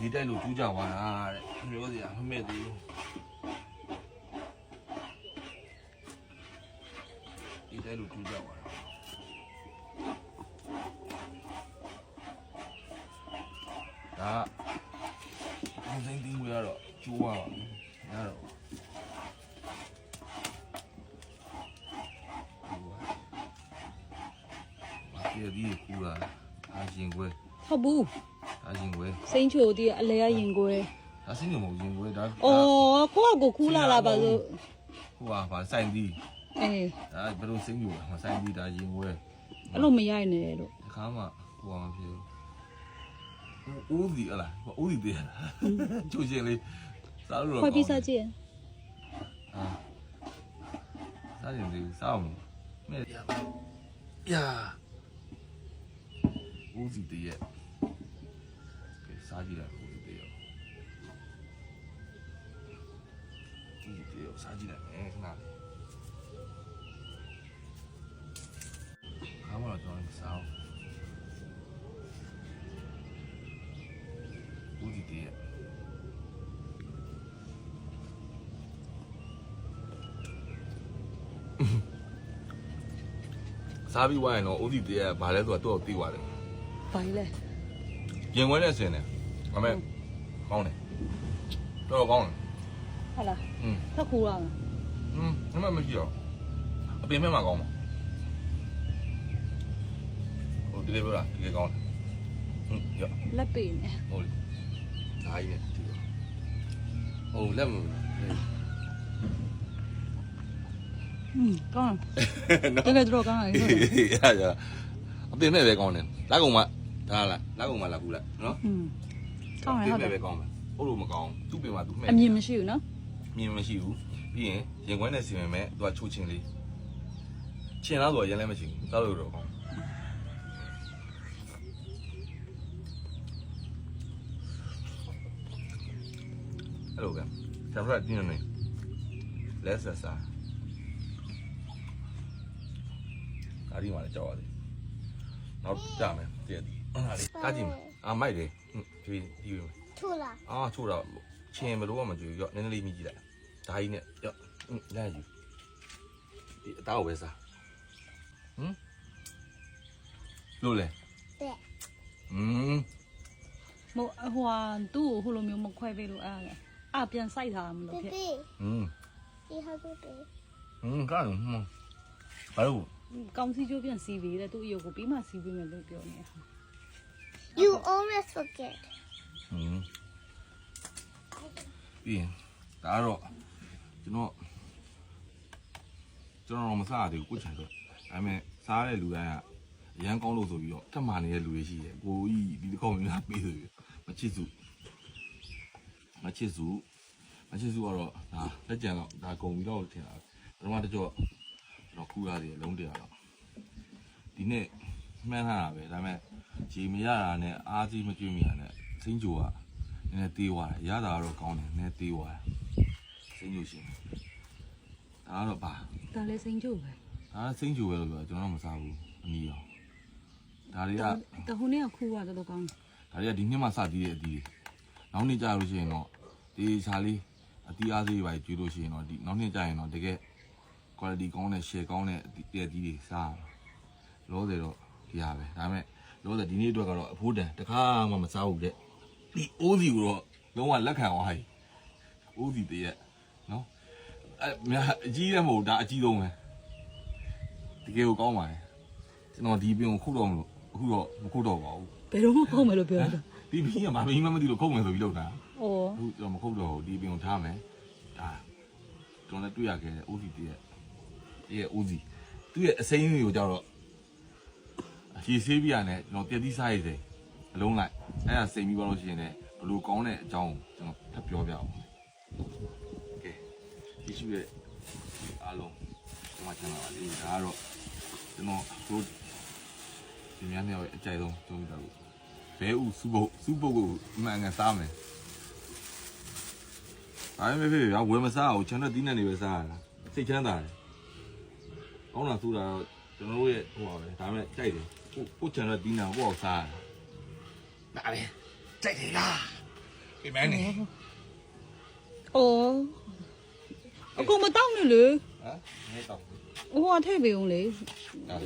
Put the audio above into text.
ဒီတိုက်လို့ကျူးကြသွားတာတဲ့ပြောစရာမမဲ့သေးဘူးဒီတိုက်လို့ကျူးကြသွားတာဒါအောင်စိမ့်တင်းဝင်ရတော့ကျိုးသွားပါရတော့ဒီကူလာအရင်ကွယ်ဟုတ်ဘူးအရင်ကွယ်စိမ့်ချိုဒီအလဲရရင်ကွယ်ဒါစိမ့်ညမဟုတ်ရင်ကွယ်ဒါအော်ကိုကကိုခူးလာလာပါလို့ဟိုပါဆိုင်သည်အေးဒါဘယ်လိုစိမ့်ညိုမဆိုင်သည်ဒါရင်ကွယ်အဲ့လိုမရိုက်နဲ့လို့ခါမှဟိုအောင်ဖြစ်ဦးဒီအလားဦးဒီတဲ့ချိုးချင်းလေးစားလို့快闭杀戒啊စားရင်ဒီစားအောင်မဲ့呀ဦးစီတည်းရဲ့စားကြည့်လိုက်ဦးစီတည်းရောဦးစီတည်းရောစားကြည့်လိုက်မယ်ခဏလေးအားမတော့ကျွန်တော်စားဦးစီတည်းရဲ့စားပြီးဝိုင်းတော့ဦးစီတည်းကဘာလဲဆိုတော့သူ့ကိုသိသွားတယ်ဘာလဲပြင်ခွဲနဲ့ဆင်တယ်ဒါပေမဲ့ကောင်းတယ်တော့ကောင်းတယ်ဟုတ်လားထပ်ခူရအောင်အမှမရှိတော့အပင်မဲ့မှာကောင်းပါဟိုဒီလေးပြောတာဒီကောင်းတယ်ရောလက်ပင်နဲ့ဟုတ်လေဓာကြီးနဲ့ဒီလိုဟိုလက်မကောင်းတယ်တော့ကောင်းတယ်ရအပင်မဲ့ပဲကောင်းတယ်လက်ကုံမဒါလားလက်ကုံမလာဘူးလားနော်ကောင်းတယ်ဟုတ်တယ်ပဲကောင်းတယ်ဟုတ်လို့မကောင်းသူ့ပင်မှာသူမှဲ့အမြင်မရှိဘူးနော်မြင်မရှိဘူးပြီးရင်ရင်ခွဲနဲ့ဆင်ပေမဲ့သူကချိုးချင်းလေးချင်းလားဆိုရင်လည်းမရှိဘူးတောက်လို့တော့ကောင်းအဲ့လိုပဲဆရာတို့ကတင်းနေလက်ဆက်စားဒါဒီမှာလည်းကြောက်ရတယ်နောက်ကြမယ်တည့်အဲ့ဒါလေးကားကြည့်မယ်မိုက်တယ်ဒီချိုးလားချိုးတော့ချင်းဘလို့မှမကြွရော့နည်းနည်းလေးမြည်ကြည့်လိုက်ဒါကြီးနဲ့ရော့လမ်းယူဒီအသားကိုပဲစားလို့လေတဲ့မို့ဟိုသူ့ကိုဟိုလိုမျိုးမခွဲပေးလို့အဲ့ဒါပြန်စိုက်ထားမှာမလို့ဖြစ်ဒီဟာကိုကားဘာလို့ကောင်းစီကျိုးပြန်စီးပေးတယ်သူ့အယုတ်ကိုပြီးမှစီးပေးမယ်လို့ပြောနေတာ You always forget ပြီးရင်ဒါတော့ကျွန်တော်မစားသေးဘူးကိုချင်တော့ဒါပေမဲ့စားတဲ့လူတိုင်းကအရန်ကောင်းလို့ဆိုပြီးတော့တက်မှနေတဲ့လူတွေရှိတယ်ကိုကြီးဒီတစ်ခေါက်မျိုးလာပေးဆိုပြီးမချစ်စုကတော့ဒါလက်ကြံတော့ဒါကုန်ပြီးတော့ထင်တာပထမတစ်ကြော့ကျွန်တော်ခူးရတယ်လုံး100တော့ဒီနေ့မှန်းထားတာပဲဒါပေမဲ့ဂျီမရတာနဲ့အားကြီးမကျွေးမိတာနဲ့စိမ့်ကြိုကနည်းနည်းသေးသွားတယ်ရတာတော့ကောင်းတယ်နည်းသေးသွားတယ်စိမ့်ကြိုရှင်ဒါတော့ပါဒါလည်းစိမ့်ကြိုပဲဒါစိမ့်ကြိုပဲလို့ပြောကျွန်တော်မစားဘူးအနီးရောဒါတွေကတခုနဲ့ခူးရတော့ကောင်းဒါတွေကဒီနှစ်မှစတည်တဲ့အတီးနောက်နေ့ကြာလို့ရှိရင်တော့ဒီစားလေးအတီးအားသေးပဲကျွေးလို့ရှိရင်တော့ဒီနောက်နေ့ကြာရင်တော့တကယ် quality ကောင်းတဲ့ share ကောင်းတဲ့အတီးတွေစားလောတယ်တော့ဒီဟာပဲဒါပေမဲ့လောတယ်ဒီနေ့အတွက်ကတော့အဖိုးတန်တခါမှမစားဘူးတဲ့ဒီအိုးစီကိုတော့လုံးဝလက်ခံသွားဟိုင်းအိုးစီတရက်နော်အကြီးလည်းမဟုတ်ဒါအကြီးဆုံးပဲတကယ်ကိုကောင်းပါတယ်ကျွန်တော်ဒီပင်ကိုခုတ်တော့မလို့အခုတော့မခုတ်တော့ပါဘူးဘယ်တော့မှခုတ်မယ်လို့ပြောတာဒီပင်ကမမင်းမသိလို့ခုတ်မယ်ဆိုပြီးလုပ်တာဩအခုကျွန်တော်မခုတ်တော့ဘူးဒီပင်ကိုထားမယ်ဒါကျွန်တော်လည်းတွေ့ရခဲ့တယ်အိုးစီတရက်အိုးစီသူ့ရဲ့အစိမ်းတွေကိုကြတော့ရေဆေးပြရနဲ့ကျွန်တော်ပြည့်သီးစားရည်စိအလုံးလိုက်အဲ့ဒါစိမ်ပြီးသွားလို့ရှိရင်လည်းဘလို့ကောင်းတဲ့အကြောင်းကျွန်တော်ထပ်ပြောပြအောင်ကဲဒီရှိရဲ့အားလုံးဒီမှာကျွန်တော်ဒါကတော့ကျွန်တော်တို့ဒီများများရဲ့အကြိုက်ဆုံးကျွန်တော်တို့ဘဲဥစုပုတ်ကိုအမှန်ကန်စားမယ်အားမဖြစ်ရဝယ်မစားအောင်ကျွန်တော်တင်းနေပဲစားရတာစိတ်ချမ်းသာတယ်ကောင်းတာဆိုတာတော့ကျွန်တော်တို့ရဲ့ဟိုပါပဲဒါပေမဲ့ကြိုက်တယ်ကိုကျွန်တော်တင်းနေကိုစားရတာဒါပဲကြိုက်တယ်လား ပြင်မန်းနေ အော်အကုန်မတောက်နဲ့လေ ဟမ်နေတော့ ဟိုကထည့်ပေးအောင်လေ ဒါ